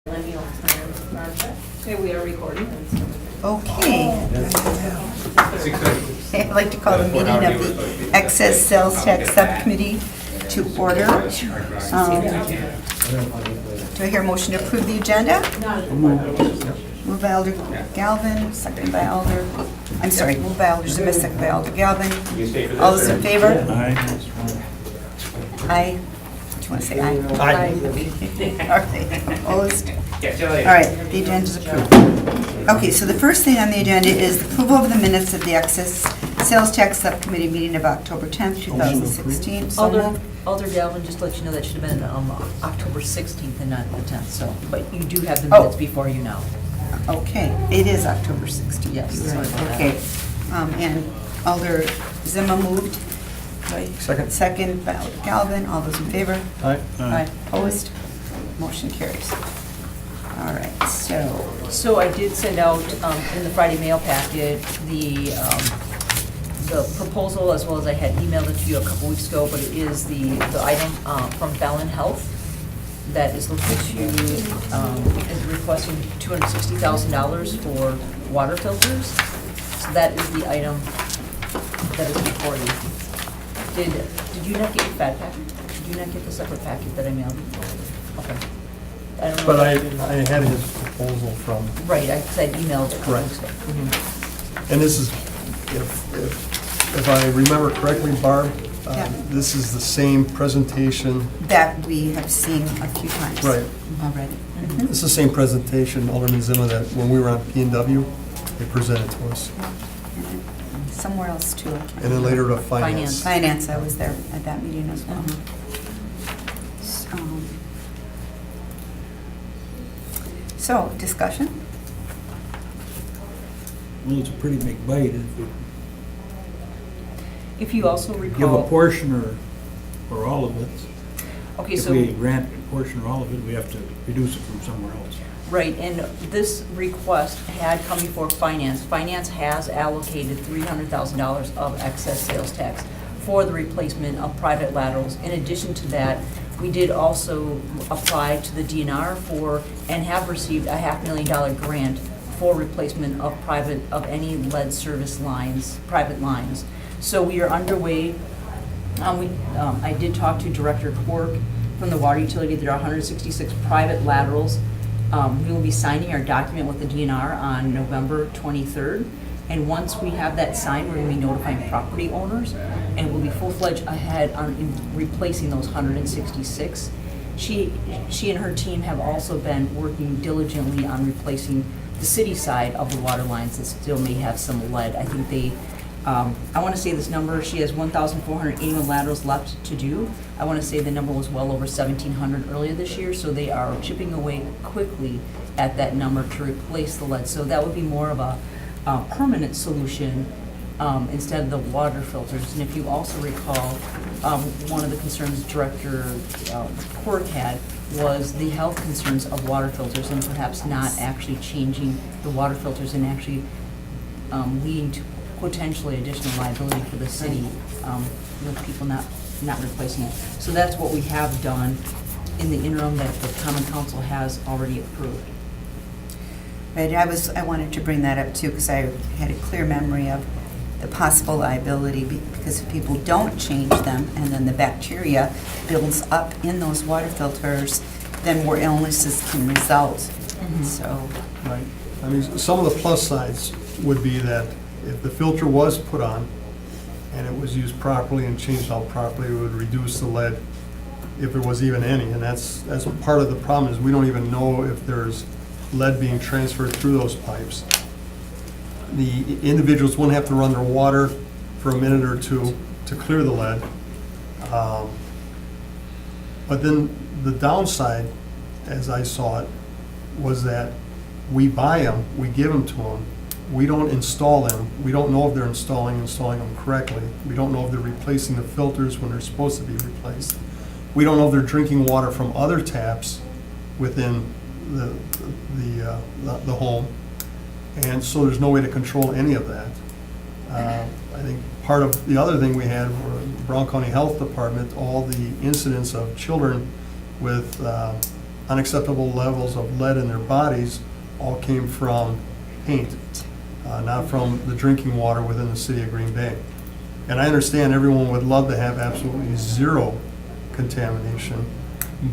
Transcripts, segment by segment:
Okay, we are recording. Okay. I'd like to call the meeting of the Excess Sales Tax Subcommittee to order. Do I hear a motion to approve the agenda? Moved by Alder Galvin, second by Alder, moved by Alder Ziba, second by Alder Galvin. All those in favor? Aye. Aye. Do you want to say aye? Aye. All right, opposed? All right, the agenda is approved. Okay, so the first thing on the agenda is the approval of the minutes of the Excess Sales Tax Subcommittee meeting of October 10th, 2016. So moved. Alder Galvin, just to let you know, that should have been October 16th and not the 10th, so, but you do have the minutes before you now. Okay, it is October 16th. Yes, You're right. sorry about Okay, and Alder Zima moved. Second. Second by Alder Galvin. All those in favor? Aye. Opposed? Motion carries. All right, so, So I did send out in the Friday mail packet the proposal, as well as I had emailed it to you a couple weeks ago, but it is the item from Bellin Health that is looking to, is requesting $260,000 for water filters. So that is the item that is before you. Did you not get your fat packet? Did you not get the separate packet that I mailed? Okay. I don't know. But I had his proposal from, Right, I said emailed it a couple Right. weeks ago. Mhm. and this is, if I remember correctly, Barb, Yeah. this is the same presentation, that we have seen a few times. Right. Already. it's the same presentation, Alderman Zima, that when we were on P&W, they presented to us. And somewhere else too. I can't And then later to Finance. finance. Finance, I was there at that meeting as well. So, discussion? Well, it's a pretty big bite. If we If you also give a recall, portion or all of it, okay, if so, we grant a portion or all of it, we have to reduce it from somewhere else. right, and this request had come before Finance. Finance has allocated $300,000 of excess sales tax for the replacement of private laterals. In addition to that, we did also apply to the DNR for, and have received a $500,000 grant for replacement of any lead service lines, private lines. So we are underway. I did talk to Director Quirk from the water utility. There are 166 private laterals. We will be signing our document with the DNR on November 23rd. And once we have that signed, we're going to be notifying property owners, and we'll be full-fledged ahead on replacing those 166. She and her team have also been working diligently on replacing the city side of the water lines that still may have some lead. I think they, I want to say this number, she has 1,481 laterals left to do. I want to say the number was well over 1,700 earlier this year, so they are chipping away quickly at that number to replace the lead. So that would be more of a permanent solution instead of the water filters. And if you also recall, one of the concerns Director Quirk had was the health concerns of water filters, and perhaps not actually changing the water filters and actually leading to potentially additional liability for the city with people not replacing it. So that's what we have done in the interim that the Common Council has already approved. Right, I wanted to bring that up too, because I had a clear memory of the possible liability, because if people don't change them, and then the bacteria builds up in those water filters, then more illnesses can result. So, Right. I mean, some of the plus sides would be that if the filter was put on and it was used properly and changed out properly, it would reduce the lead if there was even any. And that's part of the problem, is we don't even know if there's lead being transferred through those pipes. The individuals wouldn't have to run their water for a minute or two to clear the lead. But then the downside, as I saw it, was that we buy them, we give them to them, we don't install them, we don't know if they're installing them correctly, we don't know if they're replacing the filters when they're supposed to be replaced, we don't know if they're drinking water from other taps within the home, and so there's no way to control any of that. I think part of the other thing we had, were Brown County Health Department, all the incidents of children with unacceptable levels of lead in their bodies all came from paint, not from the drinking water within the city of Green Bay. And I understand everyone would love to have absolutely zero contamination,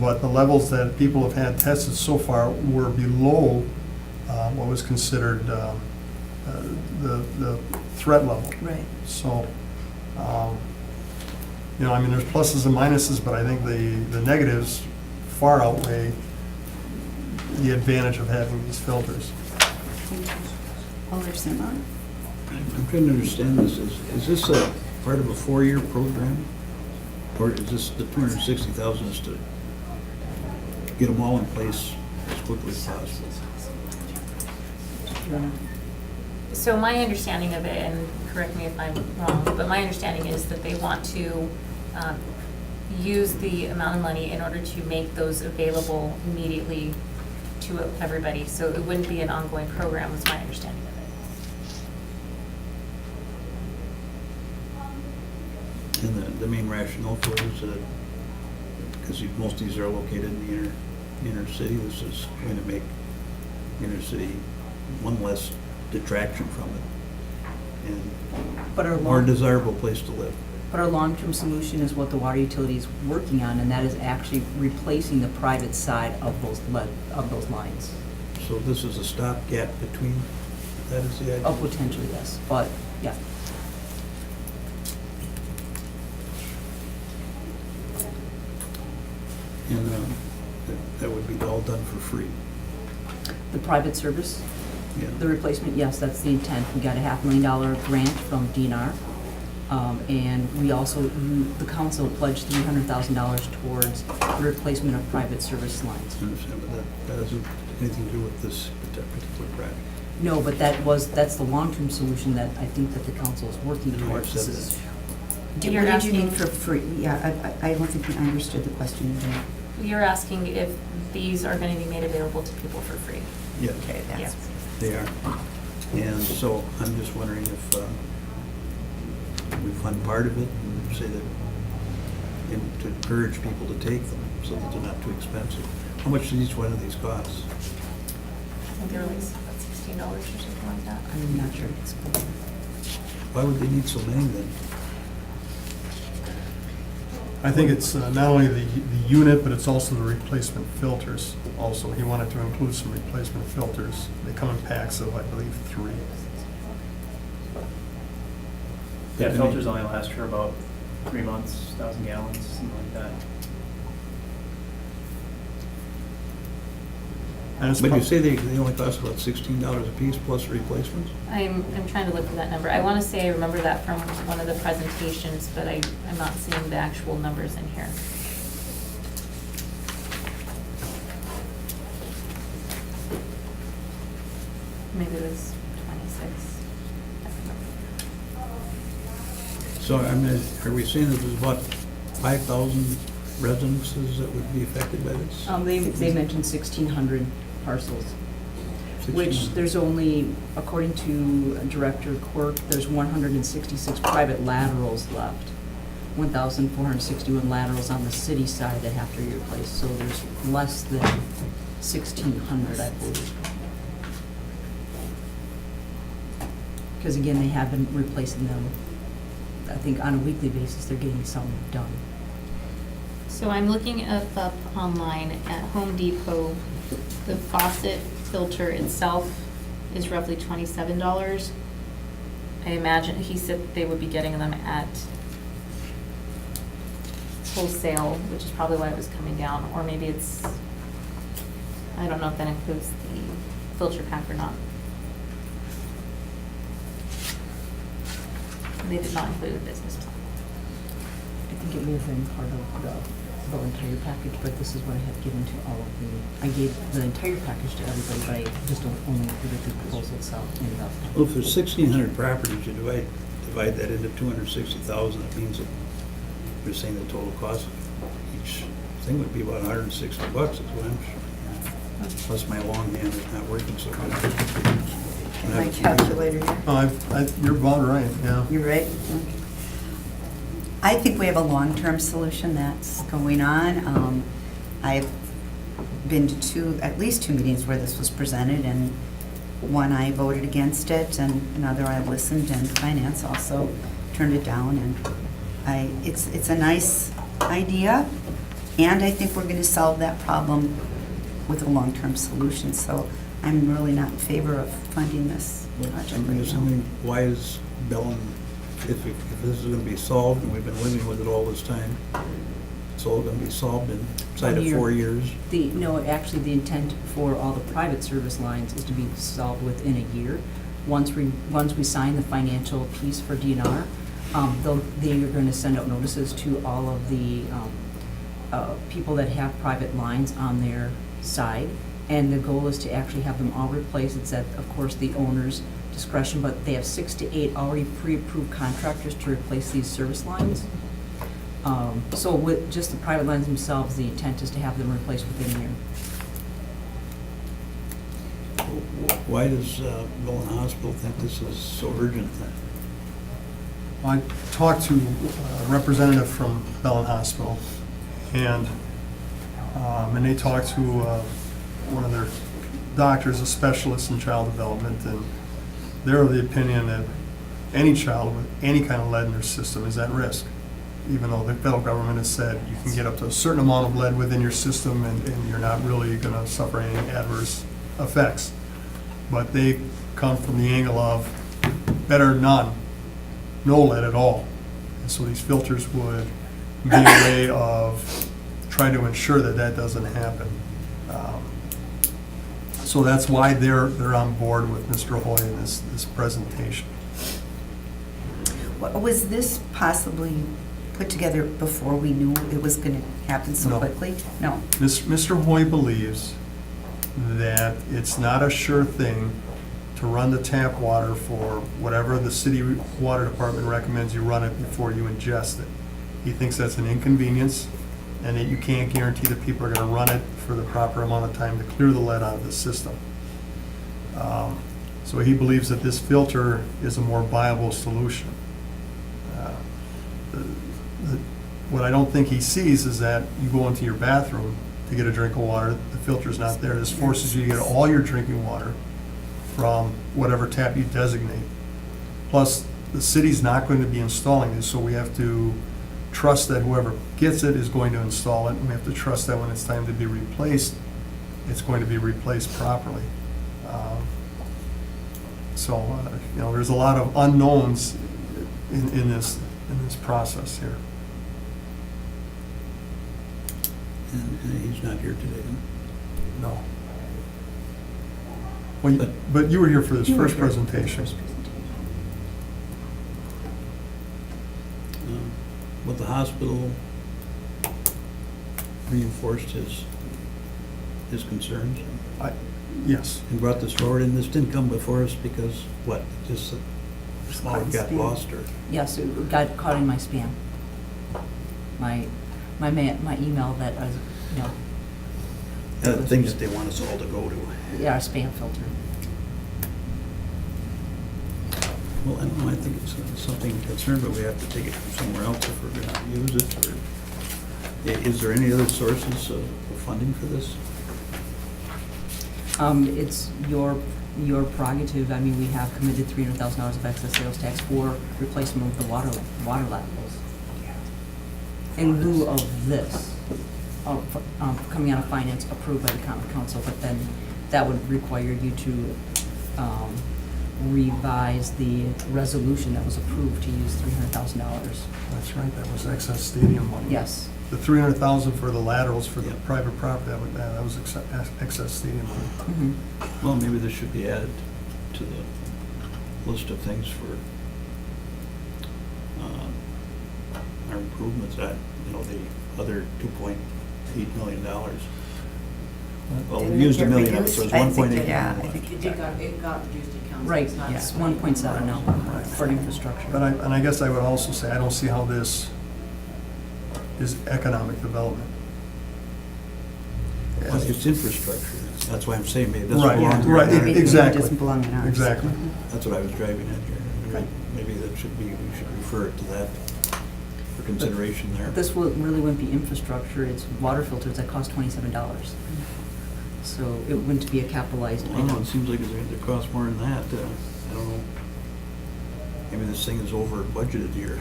but the levels that people have had tested so far were below what was considered the threat level. Right. So, you know, I mean, there's pluses and minuses, but I think the negatives far outweigh the advantage of having these filters. Alder Simon? I'm trying to understand this. Is this a part of a 4-year program? Or is this the 260,000 is to get them all in place as quickly as possible? So my understanding of it, and correct me if I'm wrong, but my understanding is that they want to use the amount of money in order to make those available immediately to everybody. So it wouldn't be an ongoing program, was my understanding of it. And the main rationale for it is that, because most of these are located in the inner city, this is going to make inner city one less detraction from it, and But our more desirable place to live. But our long-term solution is what the water utility is working on, and that is actually replacing the private side of those lines. So this is a stopgap between, that is the idea? Oh, potentially, yes, but, yeah. And that would be all done for free. The private service, Yeah. the replacement, yes, that's the intent. We got a $500,000 grant from DNR. And we also, the council pledged $300,000 towards the replacement of private service lines. I understand, but that doesn't have anything to do with this particular project. No, but that's the long-term solution that I think that the council is working And I towards. said This is- What You're did you mean asking- for free? Yeah, I don't think I understood the question. You're asking if these are going to be made available to people for free. Yes, Okay, that's, Yes. they are. And so I'm just wondering if we fund part of it and say that, and to encourage people to take them so that they're not too expensive. How much does each one of these cost? I think they're like about $16 or something like that. I'm not sure. Why would they need so many then? I think it's not only the unit, but it's also the replacement filters also. He wanted to include some replacement filters. They come in packs of, I believe, 3. Yeah, filters only last for about 3 months, 1,000 gallons, something like that. And it's But you prob- say they only cost about $16 a piece plus replacements? I'm trying to look for that number. I want to say I remember that from one of the presentations, but I'm not seeing the actual numbers in here. Maybe it was 26. I don't know. So, I mean, are we saying that there's about 5,000 residences that would be affected by this? They mentioned 1,600 parcels, which 16? there's only, according to Director Quirk, there's 166 private laterals left. 1,461 laterals on the city side that have to be replaced, so there's less than 1,600, I believe. Because again, they have been replacing them, I think on a weekly basis, they're getting some done. So I'm looking up online at Home Depot. The faucet filter itself is roughly $27. I imagine, he said they would be getting them at wholesale, which is probably why it was coming down, or maybe it's, I don't know if that includes the filter pack or not. They did not include the business plan. I think it may have been part of the entire package, but this is what I have given to all of the, I gave the entire package to everybody, but I just don't only included the proposal itself in the. Well, if there's 1,600 properties, you divide that into 260,000, it means that you're saying the total cost of each thing would be about $160, is what I'm sure. Plus my long hand is not working so good. My calculator here. No, you're about right, yeah. You're right. Okay. I think we have a long-term solution that's going on. I've been to at least two meetings where this was presented, and one I voted against it, and another I listened, and finance also turned it down, and it's a nice idea, and I think we're gonna solve that problem with a long-term solution, so I'm really not in favor of funding this project I'm right now. assuming, why is Bellin, if this is gonna be solved, and we've been living with it all this time, it's all gonna be solved inside 1 of year. 4 years? No, actually, the intent for all the private service lines is to be solved within a year. Once we sign the financial piece for DNR, they are going to send out notices to all of the people that have private lines on their side. And the goal is to actually have them all replaced. It's at, of course, the owner's discretion, but they have 6 to 8 already pre-approved contractors to replace these service lines. So with just the private lines themselves, the intent is to have them replaced within a year. Why does Bellin Hospital think this is so urgent then? I talked to a representative from Bellin Hospital, and they talked to one of their doctors, a specialist in child development, and they're of the opinion that any child with any kind of lead in their system is at risk, even though the federal government has said you can get up to a certain amount of lead within your system and you're not really going to suffer any adverse effects. But they come from the angle of better none, no lead at all. And so these filters would be a way of trying to ensure that that doesn't happen. So that's why they're on board with Mr. Hoy in this presentation. Was this possibly put together before we knew it was going to happen so No. quickly? No. Mr. Hoy believes that it's not a sure thing to run the tap water for whatever the city water department recommends you run it before you ingest it. He thinks that's an inconvenience, and that you can't guarantee that people are going to run it for the proper amount of time to clear the lead out of the system. So he believes that this filter is a more viable solution. What I don't think he sees is that you go into your bathroom to get a drink of water, the filter's not there. This forces you to get all your drinking water from whatever tap you designate. Plus, the city's not going to be installing this, so we have to trust that whoever gets it is going to install it, and we have to trust that when it's time to be replaced, it's going to be replaced properly. There's a lot of unknowns in this process here. And he's not here today, then? No. Well, but you were here for this first presentation. But the hospital reinforced his concerns Yes. and brought this forward, and this didn't come before us because, what, just it got lost, or? Yes, it got caught in my spam. My email that I was, Things that they want us all to go to. yeah, our spam filter. Well, I don't know, I think it's something to concern, but we have to take it from somewhere else if we're gonna use it, or, is there any other sources of funding for this? It's your prerogative. I mean, we have committed $300,000 of excess sales tax for replacement of the water laterals. In lieu of this, coming out of finance approved by the common council, but then that would require you to revise the resolution that was approved to use $300,000. That's right, that was excess stadium money. Yes. The $300,000 for the laterals for the Yeah. private property, that was excess stadium money. Mhm. Well, maybe this should be added to the list of things for our improvements, the other $2.8 million. Well, we Didn't it used $1 get million of it, so it's reduced? I think 1.8 that- million. yeah, I left. think It got reduced in council. Right, It's not yes, the 1.7 now for infrastructure. But I guess I would also say, I don't see how this is economic development. Well, it's infrastructure, that's why I'm saying maybe this Right, belongs. right, Everything that exactly. doesn't belong in ours. Exactly. That's what I was driving at here. Okay. Maybe that should be, we should refer it to that. for consideration there. This really wouldn't be infrastructure, it's water filters that cost $27. So it wouldn't be a capitalized I don't know, item. it seems like it costs more than that. I don't know. Maybe this thing is over budgeted here.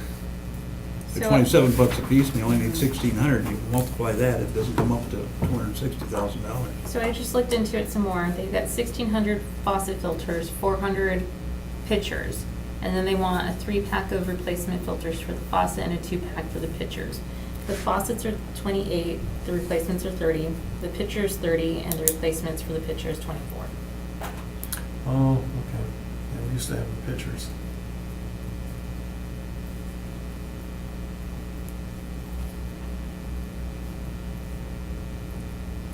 For So- $27 a piece, and you only need 1,600, you multiply that, it doesn't come up to $260,000. So I just looked into it some more. They've got 1,600 faucet filters, 400 pitchers, and then they want a 3-pack of replacement filters for the faucet and a 2-pack for the pitchers. The faucets are 28, the replacements are 30, the pitchers 30, and the replacements for the pitchers 24. Oh, okay. Yeah, we used to have the pictures.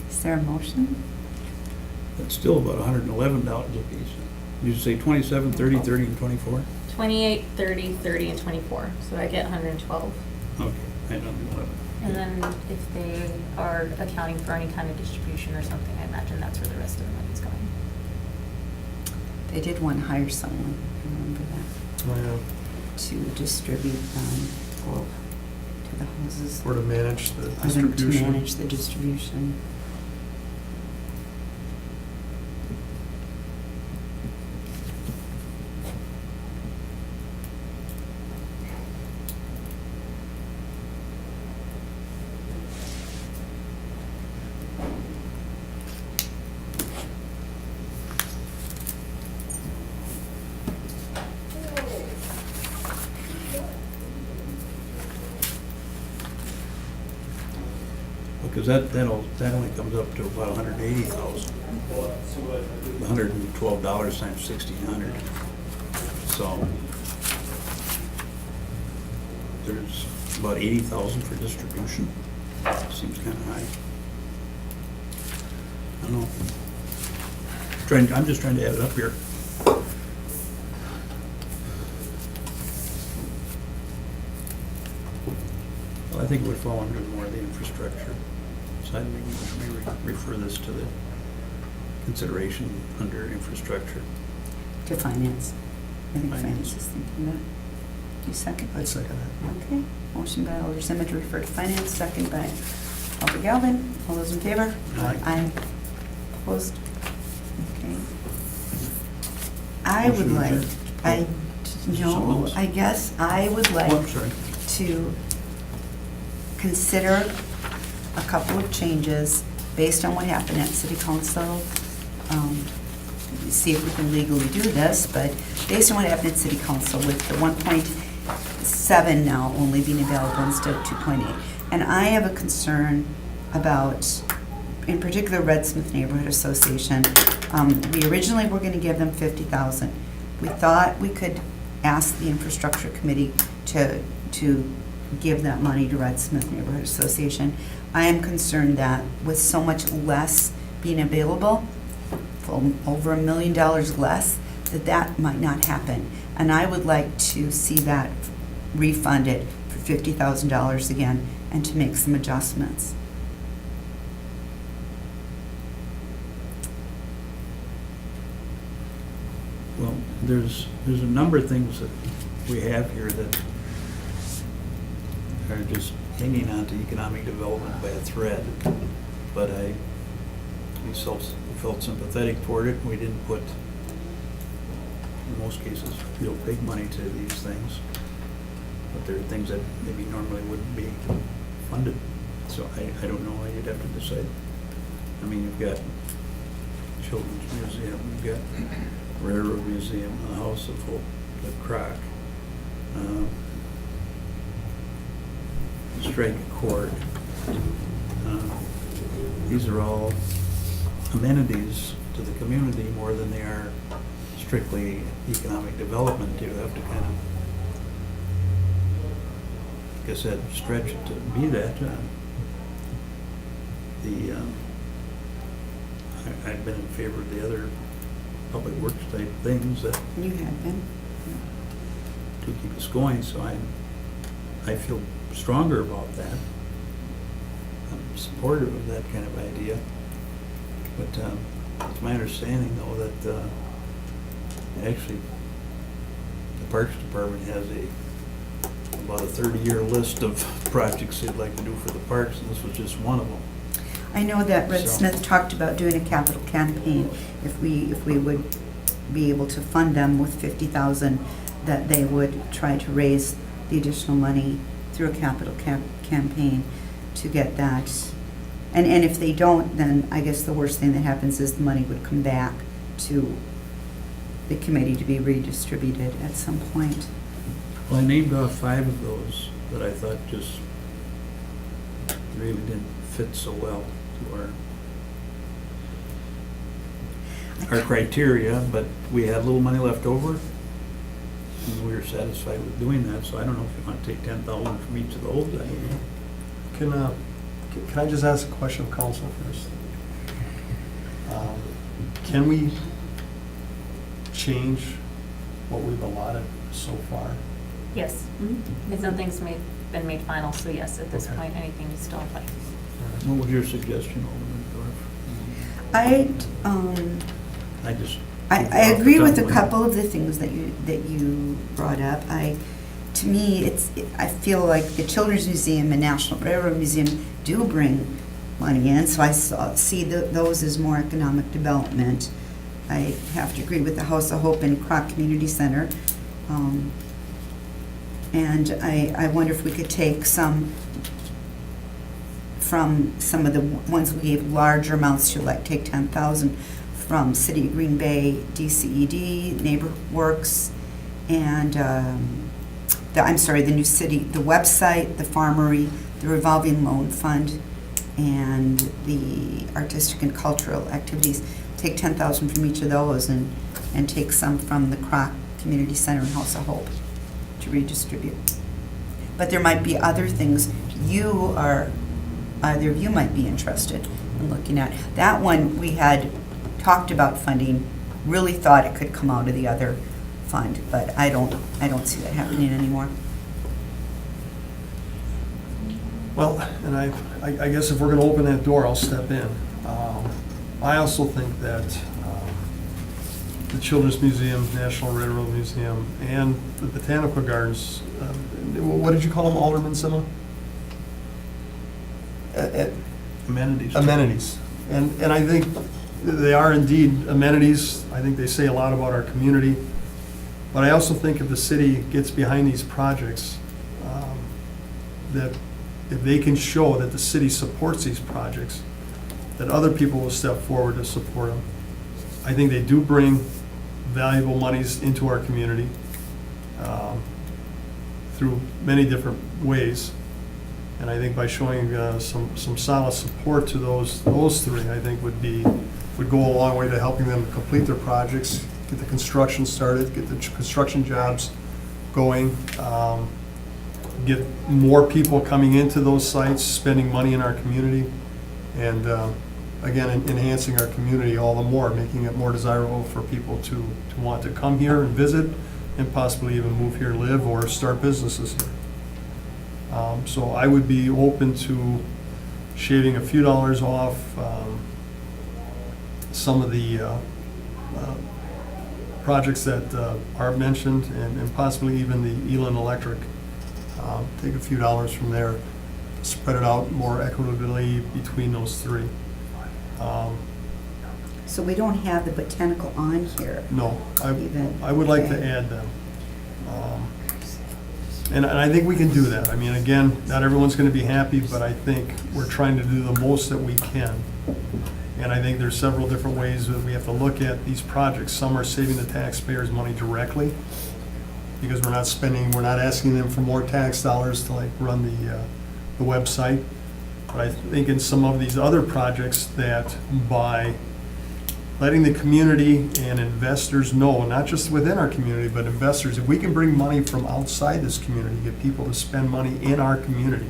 Is there a motion? That's still about $111 a piece. Did you say 27, 30, 30, and 24? 28, 30, 30, and 24, so I get 112. Okay, I don't know 11. And then if they are accounting for any kind of distribution or something, I imagine that's where the rest of the money's going. They did want to hire someone, I remember that, Oh, to distribute bulk to the houses. yeah. Or to manage the For them to distribution. manage the distribution. Because that only comes up to about 180,000. $112 times 1,600. So there's about 80,000 for distribution. Seems kind of high. I don't know. I'm just trying to add it up here. Well, I think it would fall under more of the infrastructure side. Maybe refer this to the consideration under infrastructure. To finance. I think Finance. finance is thinking that. Do you second? I'd second that. Okay. Motion by Alder Zimmer to refer to finance, second by Alder Galvin. All those in favor? Aye. Aye. Opposed? Okay. I would Motion to like, adjourn. I, Something no, else? I guess I would Oh, I'm like sorry. to consider a couple of changes based on what happened at city council. See if we can legally do this, but based on what happened at city council with the 1.7 now only being available instead of 2.8. And I have a concern about, in particular, Red Smith Neighborhood Association. We originally were gonna give them 50,000. We thought we could ask the infrastructure committee to give that money to Red Smith Neighborhood Association. I am concerned that with so much less being available, for over $1 million less, that might not happen. And I would like to see that refunded for $50,000 again and to make some adjustments. Well, there's a number of things that we have here that are just hanging on to economic development by a thread. But we felt sympathetic toward it. We didn't put, in most cases, real big money to these things. But there are things that maybe normally wouldn't be funded. So I don't know, you'd have to decide. I mean, you've got Children's Museum, you've got Railroad Museum, the House of Hope, the Croc, Strike Court. These are all amenities to the community more than they are strictly economic development. You have to kind of, like I said, stretch it to be that. I've been in favor of the other public works type things that You have been. to keep us going, so I feel stronger about that. I'm supportive of that kind of idea. But it's my understanding, though, that actually the Parks Department has a about a 30-year list of projects they'd like to do for the parks, and this was just one of them. I know that Red So- Smith talked about doing a capital campaign, if we would be able to fund them with 50,000, that they would try to raise the additional money through a capital campaign to get that. And if they don't, then I guess the worst thing that happens is the money would come back to the committee to be redistributed at some point. Well, I named off 5 of those that I thought just really didn't fit so well to our criteria, but we had a little money left over, and we were satisfied with doing that, so I don't know if you want to take 10,000 from each of those, I don't know. Can I just ask a question of council first? Can we change what we've allotted so far? Yes, if nothing's been made final, so yes, at this Okay. point, anything is still in play. What was your suggestion, Alderman Dorf? Mm-hmm. I agree with a couple of the things that you brought up. To me, I feel like the Children's Museum and National Railroad Museum do bring money in, so I see those as more economic development. I have to agree with the House of Hope and Croc Community Center. And I wonder if we could take some from some of the ones we gave larger amounts to, like take 10,000 from City of Green Bay, DCED, Neighbor Works, and the new city, the website, the farmery, the revolving loan fund, and the artistic and cultural activities. Take 10,000 from each of those and take some from the Croc Community Center and House of Hope to redistribute. But there might be other things either of you might be interested in looking at. That one we had talked about funding, really thought it could come out of the other fund, but I don't see that happening anymore. Well, and I guess if we're going to open that door, I'll step in. I also think that the Children's Museum, National Railroad Museum, and the Botanical Gardens, what did you call them, Alderman Sima? Amenities. Amenities. And I think they are indeed amenities. I think they say a lot about our community. But I also think if the city gets behind these projects, that if they can show that the city supports these projects, that other people will step forward to support them. I think they do bring valuable monies into our community through many different ways. And I think by showing some solid support to those three, I think would go a long way to helping them complete their projects, get the construction started, get the construction jobs going, get more people coming into those sites, spending money in our community, and again, enhancing our community all the more, making it more desirable for people to want to come here and visit, and possibly even move here, live, or start businesses here. So I would be open to shaving a few dollars off some of the projects that are mentioned, and possibly even the Elin Electric. Take a few dollars from there, spread it out more equitably between those three. So we don't have the botanical on here. No, Even, I would like to okay. add them. And I think we can do that. I mean, again, not everyone's going to be happy, but I think we're trying to do the most that we can. And I think there's several different ways that we have to look at these projects. Some are saving the taxpayers money directly, because we're not asking them for more tax dollars to like run the website. But I think in some of these other projects that by letting the community and investors know, not just within our community, but investors, if we can bring money from outside this community, get people to spend money in our community,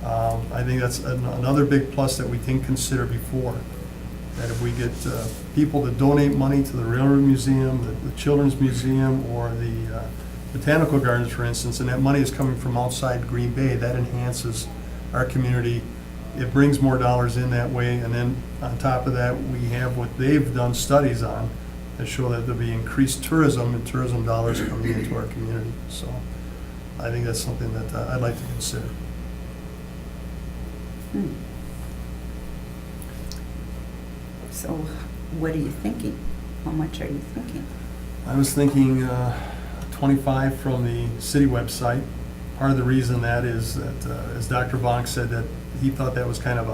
I think that's another big plus that we didn't consider before. That if we get people to donate money to the Railroad Museum, the Children's Museum, or the Botanical Gardens, for instance, and that money is coming from outside Green Bay, that enhances our community. It brings more dollars in that way, and then on top of that, we have what they've done studies on that show that there'll be increased tourism and tourism dollars coming into our community. So I think that's something that I'd like to consider. Hmm. So what are you thinking? How much are you thinking? I was thinking 25 from the city website. Part of the reason that is that, as Dr. Vonk said, that he thought that was kind of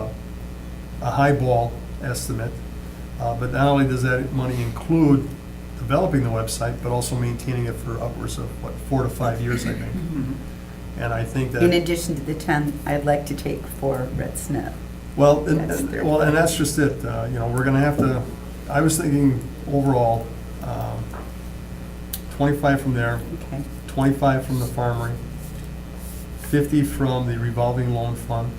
a highball estimate. But not only does that money include developing the website, but also maintaining it for upwards of, 4 to 5 years, I think. And I think that... In addition to the 10 I'd like to take for Red Smith. Well, That's and that's just it. We're going to have to, I was thinking overall, 25 from there, Okay. 25 from the farmery, 50 from the revolving loan fund,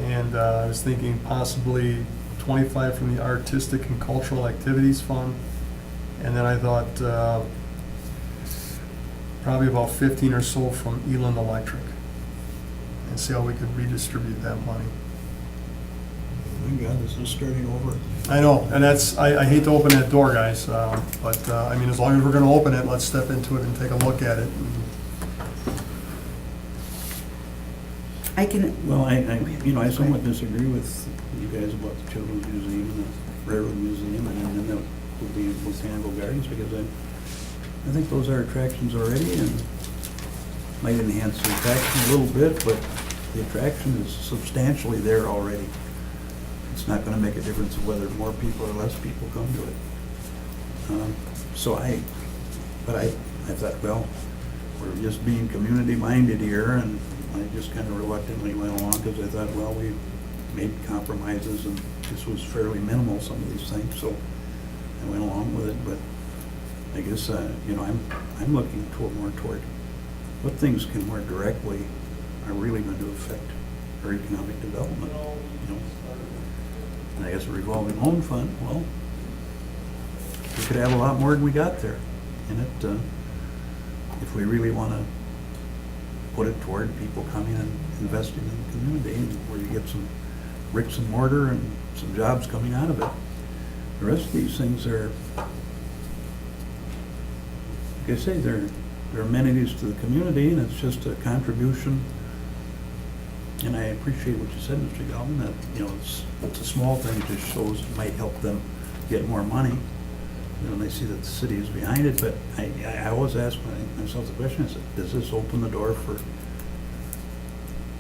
and I was thinking possibly 25 from the artistic and cultural activities fund, and then I thought probably about 15 or so from Eland Electric, and see how we could redistribute that money. My God, this is starting over. I know, and that's, I hate to open that door, guys, but, I mean, as long as we're gonna open it, let's step into it and take a look at it. I can, Well, I somewhat disagree with you guys about the Children's Museum and the Railroad Museum, and then that would be Botanical Gardens, because I think those are attractions already, and might enhance the attraction a little bit, but the attraction is substantially there already. It's not gonna make a difference of whether more people or less people come to it. But I thought, well, we're just being community-minded here, and I just kind of reluctantly went along, because I thought, well, we made compromises, and this was fairly minimal, some of these things, so I went along with it, but I guess, I'm looking more toward what things can more directly are really going to affect our economic development, And I guess a revolving loan fund, well, we could have a lot more than we got there in it, if we really want to put it toward people coming and investing in the community, and where you get some bricks and mortar and some jobs coming out of it. The rest of these things are, like I say, they're amenities to the community, and it's just a contribution. And I appreciate what you said, Mr. Galvin, that, it's a small thing, it just shows it might help them get more money, when they see that the city is behind it. But I always ask myself the question, I said, does this open the door for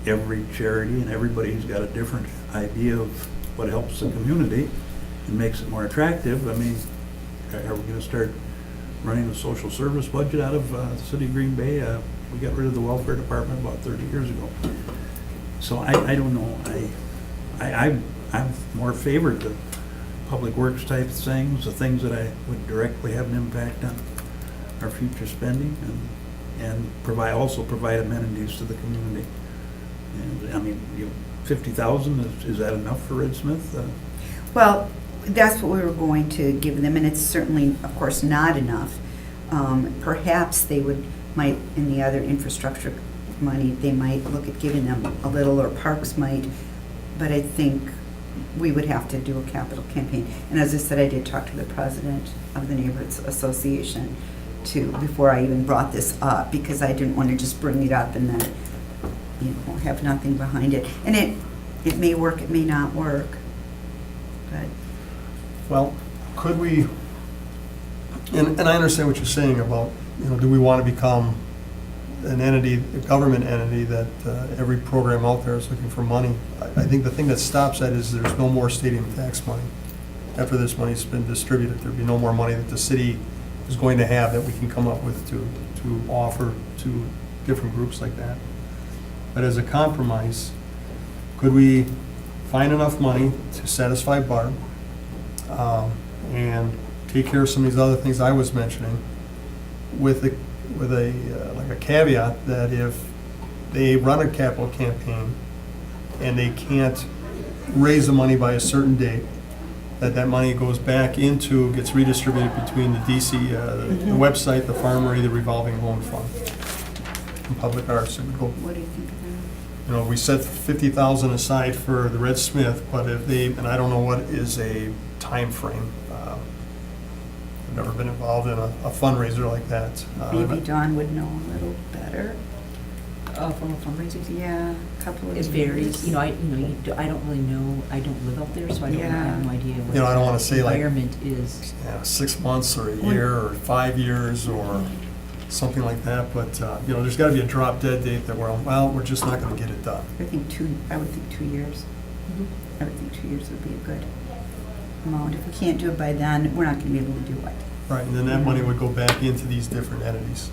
every charity and everybody who's got a different idea of what helps the community and makes it more attractive? I mean, are we gonna start running a social service budget out of the city of Green Bay? We got rid of the welfare department about 30 years ago. So I don't know. I'm more favored to public works type things, the things that I would directly have an impact on our future spending, and also provide amenities to the community. And I mean, 50,000, is that enough for Red Smith? well, that's what we were going to give them, and it's certainly, of course, not enough. Perhaps they might, in the other infrastructure money, they might look at giving them a little, or parks might, but I think we would have to do a capital campaign. And as I said, I did talk to the president of the Neighborhoods Association before I even brought this up, because I didn't want to just bring it up and then, have nothing behind it. And it may work, it may not work, but. Well, could we, and I understand what you're saying about, do we want to become an entity, a government entity that every program out there is looking for money? I think the thing that stops that is there's no more stadium tax money. After this money's been distributed, there'd be no more money that the city is going to have that we can come up with to offer to different groups like that. But as a compromise, could we find enough money to satisfy Barb and take care of some of these other things I was mentioning, with a caveat that if they run a capital campaign and they can't raise the money by a certain date, that money goes back gets redistributed between the DC, the website, the farmery, the revolving loan fund, and public arts. It would go. What do you think of that? We set 50,000 aside for the Red Smith, but if they, and I don't know what is a time frame. I've never been involved in a fundraiser like that. Maybe Dawn would know a little better. From a fundraising? Yeah, a couple of It varies, years. I don't really know, I don't live up there, so I don't, I have no idea what You know, I don't wanna the say, like, environment is. 6 months or a year or 5 years or something like that, but, there's gotta be a drop dead date that we're just not gonna get it done. I would think 2 years. I would think 2 years would be a good amount. If we can't do it by then, we're not gonna be able to do it. Right, and then that money would go back into these different entities.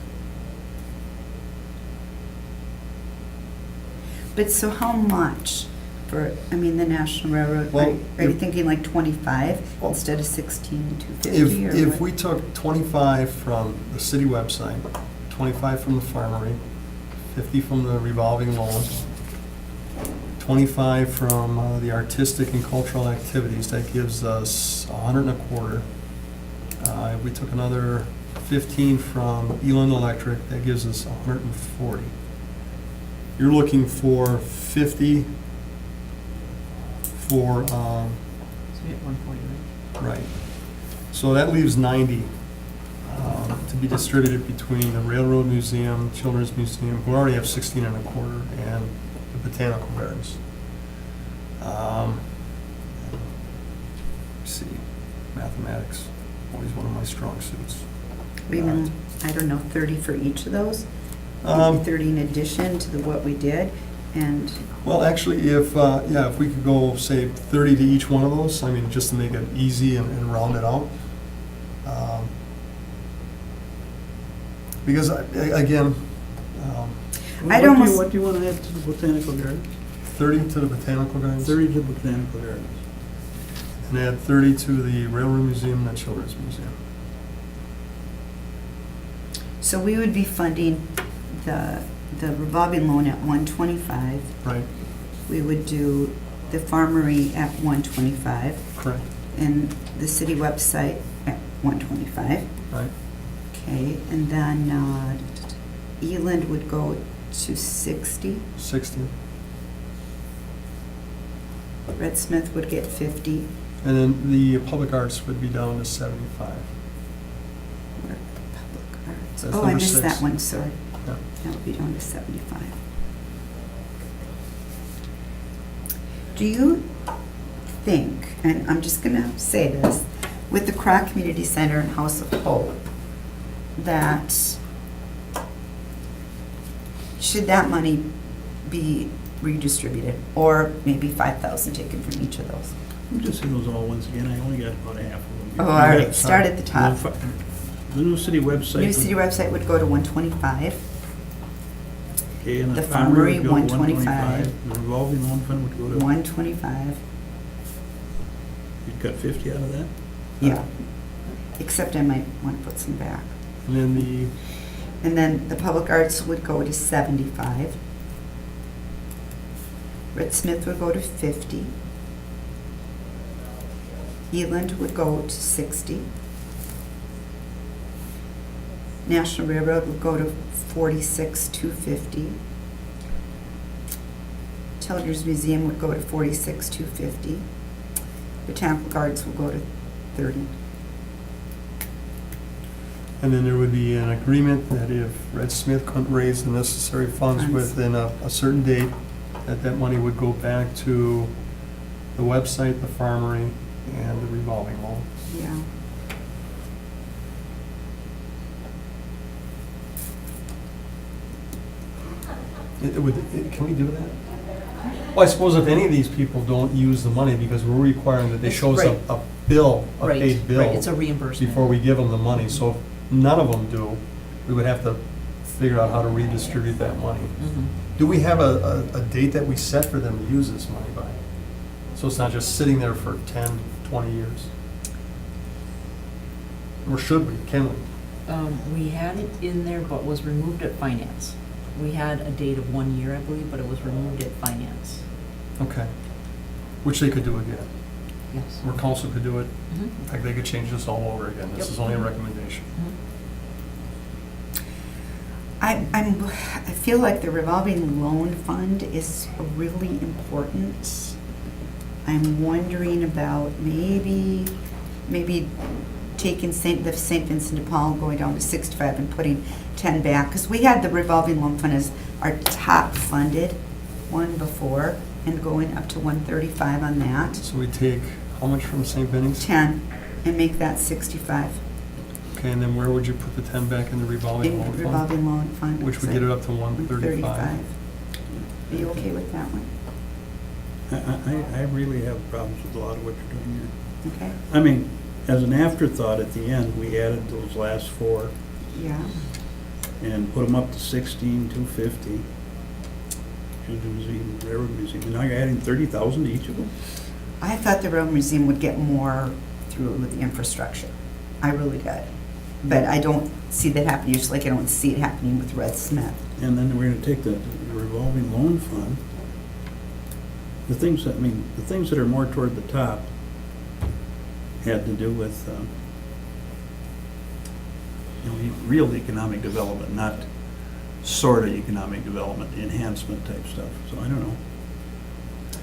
But so how much for, the National Railroad, Well, are you if- thinking like 25 Well, instead of 16,250 or If what? we took 25 from the city website, 25 from the farmery, 50 from the revolving loan, 25 from the artistic and cultural activities, that gives us 100 and a quarter. If we took another 15 from Eland Electric, that gives us 140. You're looking for 50 for, So we have 140, right? right. So that leaves 90 to be distributed between the Railroad Museum, Children's Museum, who already have 16 and a quarter, and the Botanical Gardens. Let's see, mathematics, always one of my strong suits. Even, I don't know, 30 for each of those? Um, Maybe 30 in addition to what we did, and, Well, actually, if we could go, say, 30 to each one of those, just to make it easy and round it out. Because, again, I'd almost- What do you want to add to the Botanical Gardens? 30 to the Botanical Gardens, 30 to the Botanical Gardens. and add 30 to the Railroad Museum and the Children's Museum. so we would be funding the revolving loan at 125. Right, We would do the farmery at 125, correct, and the city website at 125. right. Okay, and then Eland would go to 60. 60. Red Smith would get 50. And then the public arts would be down to 75. Or public arts. That's Oh, I number missed 6. that one, sorry. Yeah. That would be down to 75. Do you think, and I'm just gonna say this, with the Croc Community Center and House of Hope, that should that money be redistributed, or maybe 5,000 taken from each of those? I'm just seeing those all once again, I only got about half of them. Oh, all right, start at the top. The new city website. New city website would go to 125. Okay, and the the Farmery, farmery would go to 125. 125. The revolving loan fund would go to, 125, you'd cut 50 out of that? yeah. Except I might want to put some back. And then And then the public arts would go to 75. Red Smith would go to 50. Eland would go to 60. National Railroad would go to 46,250. Children's Museum would go to 46,250. Botanical Gardens will go to 30. And then there would be an agreement that if Red Smith couldn't raise the necessary funds Funds. within a certain date, that money would go back to the website, the farmery, and the revolving loan. Yeah. Can we do that? Well, I suppose if any of these people don't use the money, because we're requiring that they show us Right. a bill, a Right, paid bill. right, it's a reimbursement. Before we give them the money. So if none of them do, we would have to figure out how to redistribute that money. Mhm. Do we have a date that we set for them to use this money by? So it's not just sitting there for 10, 20 years? Or should we, can we? We had it in there, but was removed at finance. We had a date of 1 year, I believe, but it was removed at finance. Okay. Which they could do again. Yes. Or council could do it. Mhm. In fact, they could change this all over again. This Yep. is only a recommendation. I feel like the revolving loan fund is really important. I'm wondering about maybe taking the St. Vincent de Paul, going down to 65 and putting 10 back, because we had the revolving loan fund as our top funded one before, and going up to 135 on that, So we take, how much from St. Benny's? 10, and make that 65 Okay, and then where would you put the 10 back in the revolving in loan fund? revolving loan fund. Which would get it up to 135. Are you okay with that one? I really have problems with a lot of what you're doing here. Okay, I mean, as an afterthought at the end, we added those last four yeah. and put them up to 16,250. Children's Museum, Railroad Museum, and now you're adding 30,000 to each of them? I thought the Railroad Museum would get more through with the infrastructure. I really did. But I don't see that happening, just like I don't see it happening with Red Smith. And then we're gonna take the revolving loan fund. The things that, I mean, the things that are more toward the top had to do with, you know, real economic development, not sort of economic development, enhancement type stuff. So I don't know.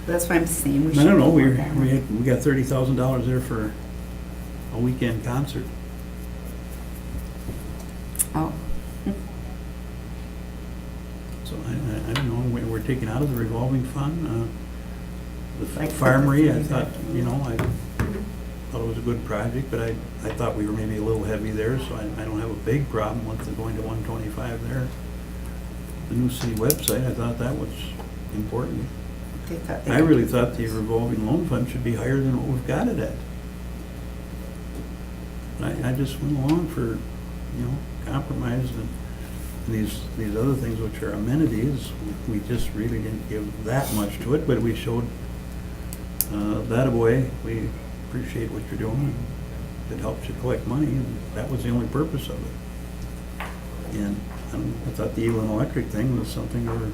That's why I'm saying we should. I don't know, go more down. we got $30,000 there for a weekend concert. Oh, So I don't know, we're taking out of the revolving fund. The Like Farmery, I the thought, you know, I thought it was a good project, but I thought we were maybe a little heavy there, so I don't have a big problem with the going to 125 there. The new city website, I thought that was important. they thought they I could really do thought the revolving loan fund should be higher than what we've got it at. I just went along for, you know, compromise and these other things which are amenities, we just really didn't give that much to it, but we showed that away. We appreciate what you're doing. It helps you collect money, and that was the only purpose of it. And I thought the Evelyn Electric thing was something where,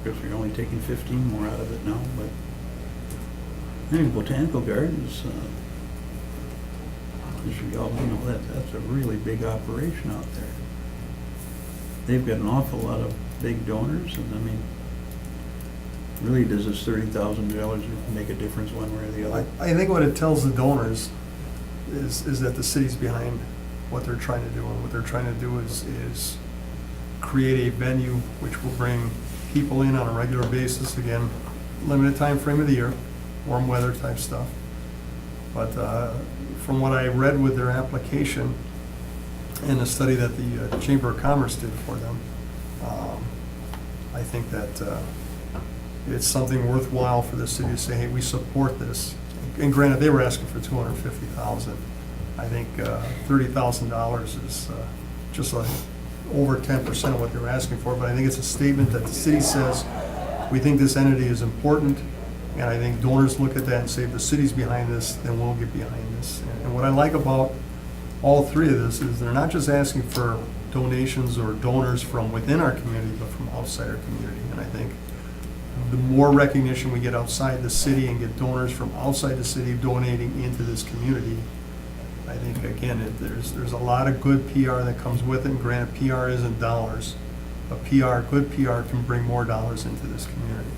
because we're only taking 15 more out of it now, but I think Botanical Gardens, as you all know, that's a really big operation out there. They've got an awful lot of big donors, and I mean, really, does this $30,000 make a difference one way or the other? I think what it tells the donors is that the city's behind what they're trying to do, and what they're trying to do is create a venue which will bring people in on a regular basis, again, limited time frame of the year, warm weather type stuff. But from what I read with their application and the study that the Chamber of Commerce did for them, I think that it's something worthwhile for the city to say, hey, we support this. And granted, they were asking for $250,000. I think $30,000 is just over 10% of what they were asking for, but I think it's a statement that the city says, we think this entity is important, and I think donors look at that and say, if the city's behind this, then we'll get behind this. And what I like about all three of this is they're not just asking for donations or donors from within our community, but from outside our community. And I think the more recognition we get outside the city and get donors from outside the city donating into this community, I think, again, there's a lot of good PR that comes with it. And granted, PR isn't dollars, but good PR can bring more dollars into this community.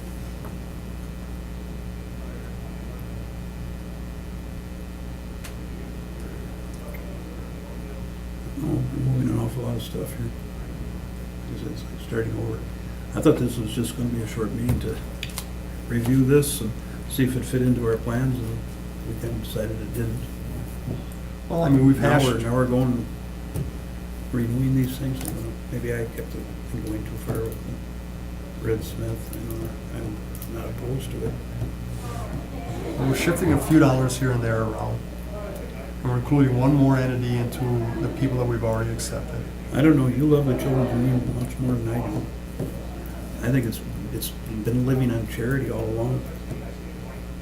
Oh, we're moving an awful lot of stuff here. It's like starting over. I thought this was just going to be a short meeting to review this and see if it fit into our plans, and we kind of decided it didn't. Well, I mean, we've Now hashed. we're going, renewing these things. I don't know. Maybe I kept it from going too far with the Red Smith. I'm not opposed to it. We're shifting a few dollars here and there around. And we're including one more entity into the people that we've already accepted. I don't know, you love the Children's Museum much more than I do. I think it's been living on charity all along.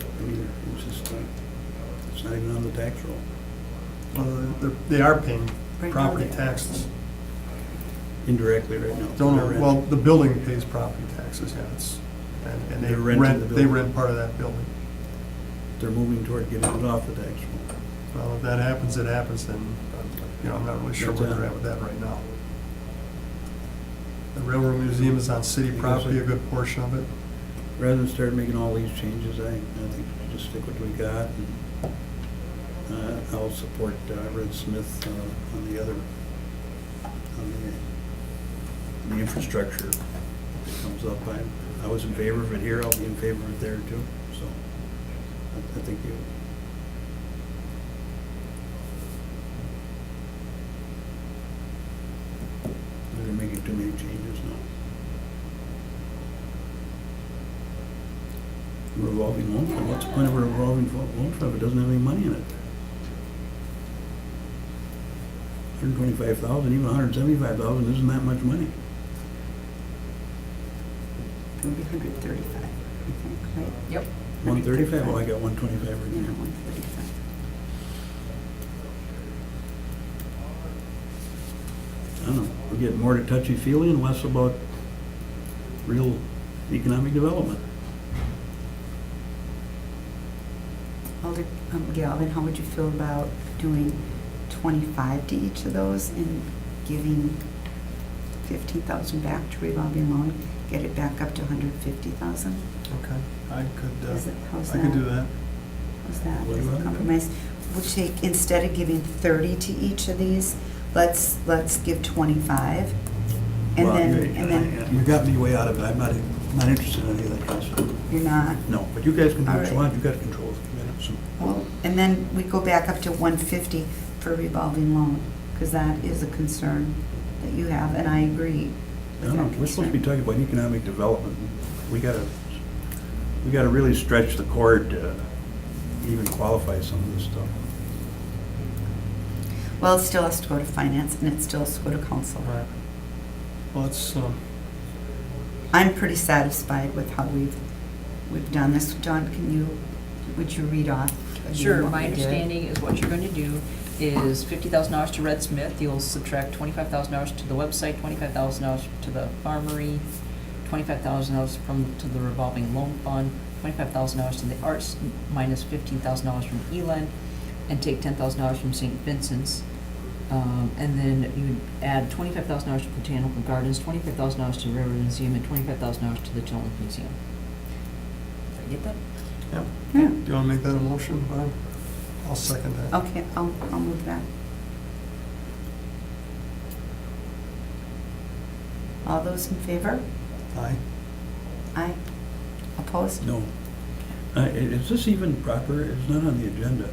I mean, it's just, it's not even on the tax roll. They are paying Right now property they are. taxes. Indirectly right now. Don't They're know, renting. well, the building pays property taxes, yeah, and they They're renting the they building. rent part of that building. They're moving toward getting it off the tax roll. Well, if that happens, it happens, then, I'm not really sure where they're at with that right now. The Railroad Museum is on city property, a good portion of it. Rather than start making all these changes, I think we should just stick with what we got. And I'll support Red Smith on the other, on the infrastructure that comes up. I was in favor of it here, I'll be in favor of it there too, so I think you. They're making too many changes now. Revolving loan fund, what's the point of a revolving loan fund if it doesn't have any money in it? $125,000, even $175,000 isn't that much money. Maybe 135, I think, right? Yep. 135, oh, I got 125 right Yeah, now. 135. I don't know, we're getting more to touchy-feely and less about real economic development. Alder, Galvin, how would you feel about doing 25 to each of those and giving 15,000 back to revolving loan, get it back up to 150,000? Okay, I could, How's I could do that. How's that? What do Is you it want to do? compromise? We'll take, instead of giving 30 to each of these, let's give 25. And Well, then you got me way out of it, I'm not interested in any of that kind of stuff. you're not. No, but you guys can do All what you right. want, you got control of the committee, so. Well, and then we go back up to 150 for revolving loan, because that is a concern that you have, and I agree I with don't know, that we're supposed to be concern. talking about economic development. We gotta really stretch the cord to even qualify some of this stuff. Well, it still has to go to finance, and it still has to go to council. Right. Well, it's, I'm pretty satisfied with how we've done this. John, would you read off? again Sure, what my we did? understanding is what you're going to do is $50,000 to Red Smith, you'll subtract $25,000 to the website, $25,000 to the farmery, $25,000 to the revolving loan fund, $25,000 to the arts, minus $15,000 from Elan, and take $10,000 from St. Vincent's. And then you add $25,000 to Botanical Gardens, $25,000 to the Railroad Museum, and $25,000 to the Children's Museum. Did I get that? yeah. Yeah. Do you want to make that a motion, Barb? I'll second that. Okay, I'll move that. All those in favor? Aye. Aye. Opposed? No. Is this even proper? It's not on the agenda.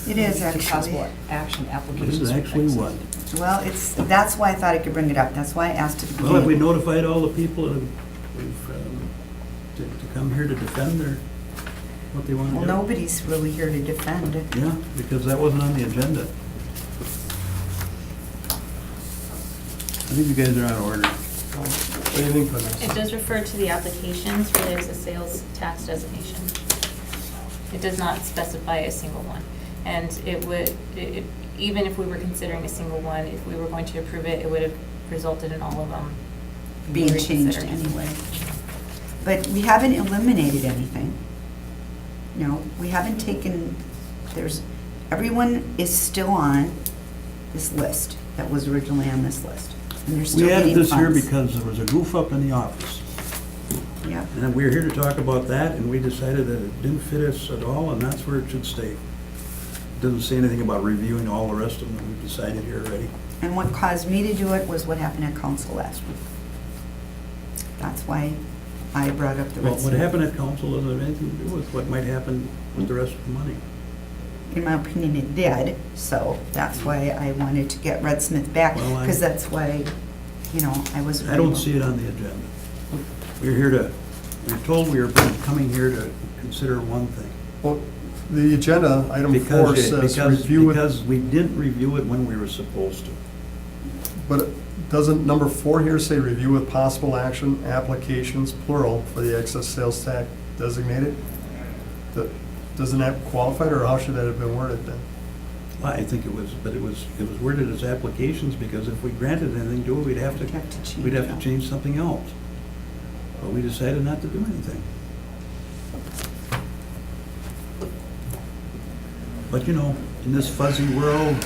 It is The possible actually. action This applications. is for actually excess. what? Well, that's why I thought I could bring it up. That's why I asked at the Well, have we beginning. notified all the people that to come here to defend what they want to Well, do? nobody's really here to defend it. Yeah, because that wasn't on the agenda. I think you guys are out of order. What do you think, Vanessa? It does refer to the applications where there's a sales tax designation. It does not specify a single one. And it would, even if we were considering a single one, if we were going to approve it, it would have resulted in all of them Being changed reconsidered. anyway. But we haven't eliminated anything. No, we haven't taken, everyone is still on this list that was originally on this list. And they're still We added getting this here funds. because there was a goof up in the office. Yep. And we're here to talk about that, and we decided that it didn't fit us at all, and that's where it should stay. It doesn't say anything about reviewing all the rest of them that we've decided here already. And what caused me to do it was what happened at council last week. That's why I brought up the Well, Red what Smith. happened at council doesn't have anything to do with what might happen with the rest of the money. In my opinion, it did, so that's why I wanted to get Red Smith back, Well, because that's why, I was. I don't see it on the agenda. We're told we are coming here to consider one thing. Well, the agenda, item 4 says review it, Because we didn't review it when we were supposed to. but doesn't number 4 here say review with possible action, applications, plural, for the excess sales tax designated? Doesn't that qualify, or how should that have been worded then? I think it was, but it was worded as applications, because if we granted anything to it, we'd have to change something else. But we decided not to do anything. But in this fuzzy world,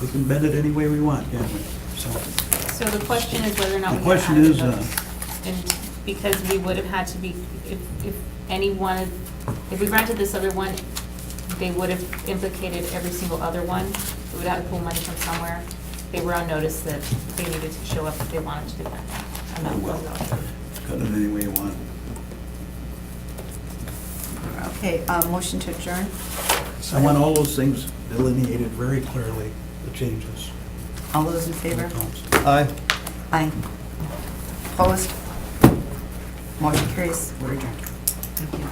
we can bend it any way we want, can't we? So the question is whether or not The we question have is, added those. And because we would have had to be, if we granted this other one, they would have implicated every single other one. We would have to pull money from somewhere. They were on notice that they needed to show up if they wanted to defend that. And that was all. Cut it any way you want. Okay, motion to adjourn? I want all those things delineated very clearly, the changes. All those in favor? Aye. Aye. Opposed? Motion carries. We're adjourned. Thank you.